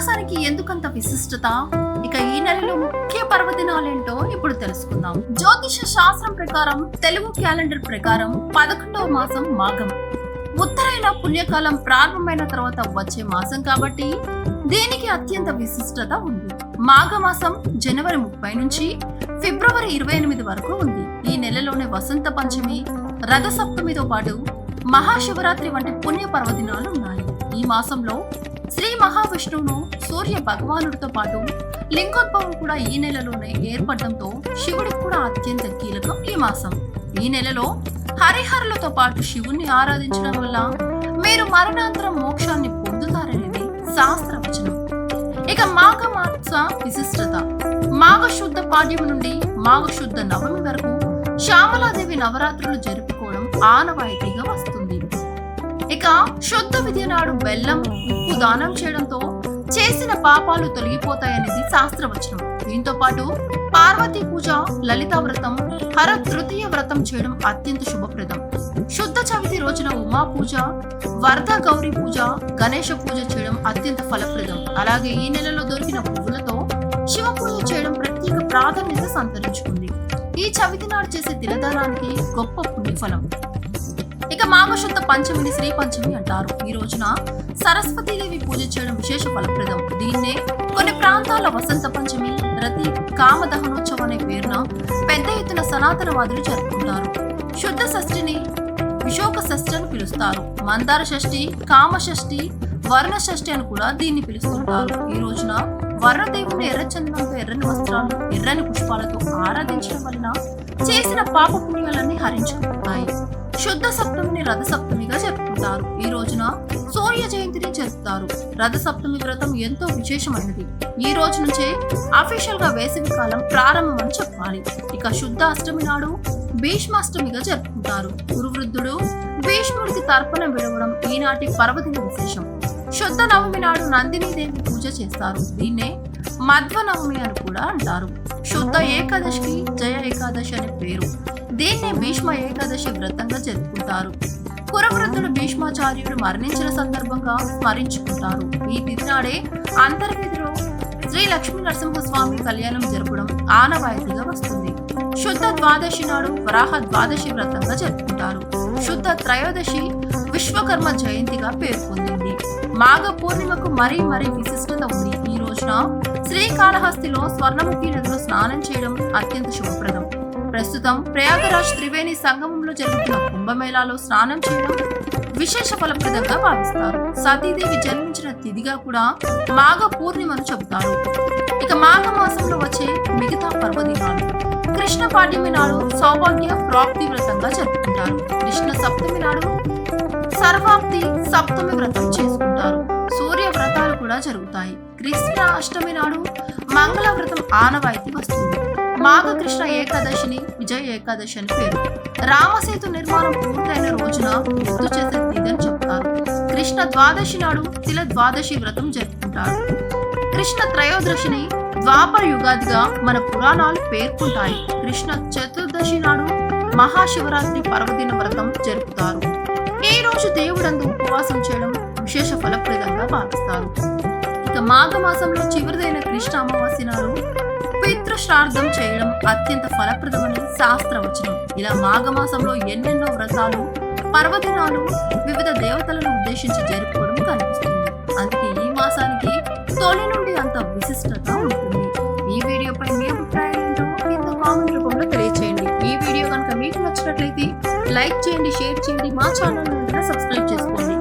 మాసానికి ఎందుకంత విశిష్టత? ఇక ఈ నెలలో ముఖ్య పర్వదినాలేంటో ఇప్పుడు తెలుసుకుందాం. జ్యోతిష శాస్త్రం ప్రకారం, తెలుగు క్యాలెండర్ ప్రకారం 11వ మాసం మాఘం. ఉత్తరాయణ పుణ్యకాలం ప్రారంభమైన తర్వాత వచ్చే మాసం కాబట్టి దీనికి అత్యంత విశిష్టత ఉంది. మాఘమాసం జనవరి 30 నుంచి ఫిబ్రవరి 28 వరకు ఉంది. ఈ నెలలోనే వసంత పంచమి, రథ సప్తమితో పాటు మహాశివరాత్రి వంటి పుణ్య పర్వదినాలు ఉన్నాయి. ఈ మాసంలో శ్రీ మహావిష్ణువును సూర్య భగవానుడితో పాటు లింగోద్భవం కూడా ఈ నెలలోనే ఏర్పడడంతో శివుడికి కూడా అత్యంత కీలకం ఈ మాసం. ఈ నెలలో హరిహరులతో పాటు శివుణ్ణి ఆరాధించడం వల్ల మీరు మరణాంతరం మోక్షాన్ని పొందుతారనేది శాస్త్రవచనం. ఇక మాఘమాస విశిష్టత. మాఘ శుద్ధ పాడ్యమి నుండి మాఘ శుద్ధ నవమి వరకు శ్యామలాదేవి నవరాత్రులు జరుపుకోవడం ఆనవాయితీగా వస్తుంది. ఇక శుద్ధ విద్య నాడు బెల్లం, ఉప్పు దానం చేయడంతో చేసిన పాపాలు తొలగిపోతాయనేది శాస్త్రవచనం. దీంతో పాటు పార్వతీ పూజ, లలితా వ్రతం, హర తృతీయ వ్రతం చేయడం అత్యంత శుభప్రదం. శుద్ధ చవితి రోజున ఉమా పూజ, వరద గౌరీ పూజ, గణేష పూజ చేయడం అత్యంత ఫలప్రదం. అలాగే ఈ నెలలో దొరికిన పువ్వులతో శివ పూజ చేయడం ప్రత్యేక ప్రాధాన్యత సంతరించుకుంది. ఈ చవితి నాడు చేసే తిలదానానికి గొప్ప పుణ్యఫలం. ఇక మాఘశుద్ధ పంచమిని శ్రీ పంచమి అంటారు. ఈ రోజున సరస్వతీదేవి పూజ చేయడం విశేష ఫలప్రదం. దీన్నే కొన్ని ప్రాంతాల వసంత పంచమి, రతి కామదహనోత్సవం అనే పేరున పెద్ద ఎత్తున సనాతనవాదులు జరుపుకుంటారు. శుద్ధ షష్ఠిని విశోక షష్ఠి అని పిలుస్తారు. మందార షష్ఠి, కామ షష్ఠి, వర్ణ షష్ఠి అని కూడా దీన్ని పిలుస్తుంటారు. ఈ రోజున వర్ణదేవుని ఎర్ర చందనంతో ఎర్రని వస్త్రాలు, ఎర్రని పుష్పాలతో ఆరాధించడం వలన చేసిన పాప పుణ్యాలన్నీ హరించుకుంటాయి. శుద్ధ సప్తమిని రథ సప్తమిగా జరుపుకుంటారు. ఈ రోజున సూర్య జయంతిని జరుపుతారు. రథ సప్తమి వ్రతం ఎంతో విశేషమైనది. ఈ రోజు నుంచే అఫీషియల్ గా వేసవి కాలం ప్రారంభమని చెప్పాలి. ఇక శుద్ధ అష్టమి నాడు భీష్మాష్టమిగా జరుపుకుంటారు. గురువృద్ధుడు భీష్ముడికి తర్పణం విడవడం ఈనాటి పర్వదిన విశేషం. శుద్ధ నవమి నాడు నందినీదేవి పూజ చేస్తారు. దీన్నే మధ్వ నవమి అని కూడా అంటారు. శుద్ధ ఏకాదశికి జయ ఏకాదశి అనే పేరు. దీన్నే భీష్మ ఏకాదశి వ్రతంగా జరుపుకుంటారు. కురవృద్ధుడు భీష్మాచార్యుడు మరణించిన సందర్భంగా స్మరించుకుంటారు. ఈ తిథి నాడే అంతర్వేదిలో శ్రీ లక్ష్మీ నరసింహస్వామి కళ్యాణం జరపడం ఆనవాయితీగా వస్తుంది. శుద్ధ ద్వాదశి నాడు వరాహ ద్వాదశి వ్రతంగా జరుపుకుంటారు. శుద్ధ త్రయోదశి విశ్వకర్మ జయంతిగా పేరు పొందింది. మాఘ పూర్ణిమకు మరీ విశిష్టత ఉంది. ఈ రోజున శ్రీకాళహస్తిలో స్వర్ణముఖి నదిలో స్నానం చేయడం అత్యంత శుభప్రదం. ప్రస్తుతం ప్రయాగరాజ్ త్రివేణి సంగమంలో జరుగుతున్న కుంభమేళాలో స్నానం చేయడం విశేష ఫలప్రదంగా భావిస్తారు. సతీదేవి జన్మించిన తిథిగా కూడా మాఘ పూర్ణిమను చెబుతారు. ఇక మాఘ మాసంలో వచ్చే మిగతా పర్వదినాలు. కృష్ణ పాడ్యమి నాడు సౌభాగ్య ప్రాప్తి వ్రతంగా జరుపుకుంటారు. కృష్ణ సప్తమి నాడు సర్వాప్తి సప్తమి వ్రతం చేసుకుంటారు. సూర్య వ్రతాలు కూడా జరుగుతాయి. కృష్ణ అష్టమి నాడు మంగళ వ్రతం ఆనవాయితీ వస్తుంది. మాఘ కృష్ణ ఏకాదశిని విజయ ఏకాదశి అని పేరు. రామసేతు నిర్మాణం పూర్తయిన రోజున గుర్తు చేసే తిథని చెప్తారు. కృష్ణ ద్వాదశి నాడు తిల ద్వాదశి వ్రతం జరుపుకుంటారు. కృష్ణ త్రయోదశిని ద్వాపర యుగాదిగా మన పురాణాలు పేర్కొంటాయి. కృష్ణ చతుర్దశి నాడు మహాశివరాత్రి పర్వదిన వ్రతం జరుపుతారు. ఈ రోజు దేవుడందు ఉపవాసం చేయడం విశేష ఫలప్రదంగా భావిస్తారు. ఇక మాఘమాసంలో చివరిదైన కృష్ణ అమావాస్య నాడు పితృశ్రార్థం చేయడం అత్యంత ఫలప్రదమని శాస్త్రవచనం. ఇలా మాఘమాసంలో ఎన్నెన్నో వ్రతాలు, పర్వదినాలు వివిధ దేవతలను ఉద్దేశించి జరుపుకోవడం కనిపిస్తుంది. అందుకే ఈ మాసానికి తొలి నుండి అంత విశిష్టత ఉంటుంది. ఈ వీడియోపై మీ అభిప్రాయం ఏంటో కింద కామెంట్ రూపంలో తెలియజేయండి. ఈ వీడియో కనుక మీకు నచ్చినట్లయితే లైక్ చేయండి, షేర్ చేయండి, మా ఛానల్ సబ్స్క్రైబ్ చేసుకోండి.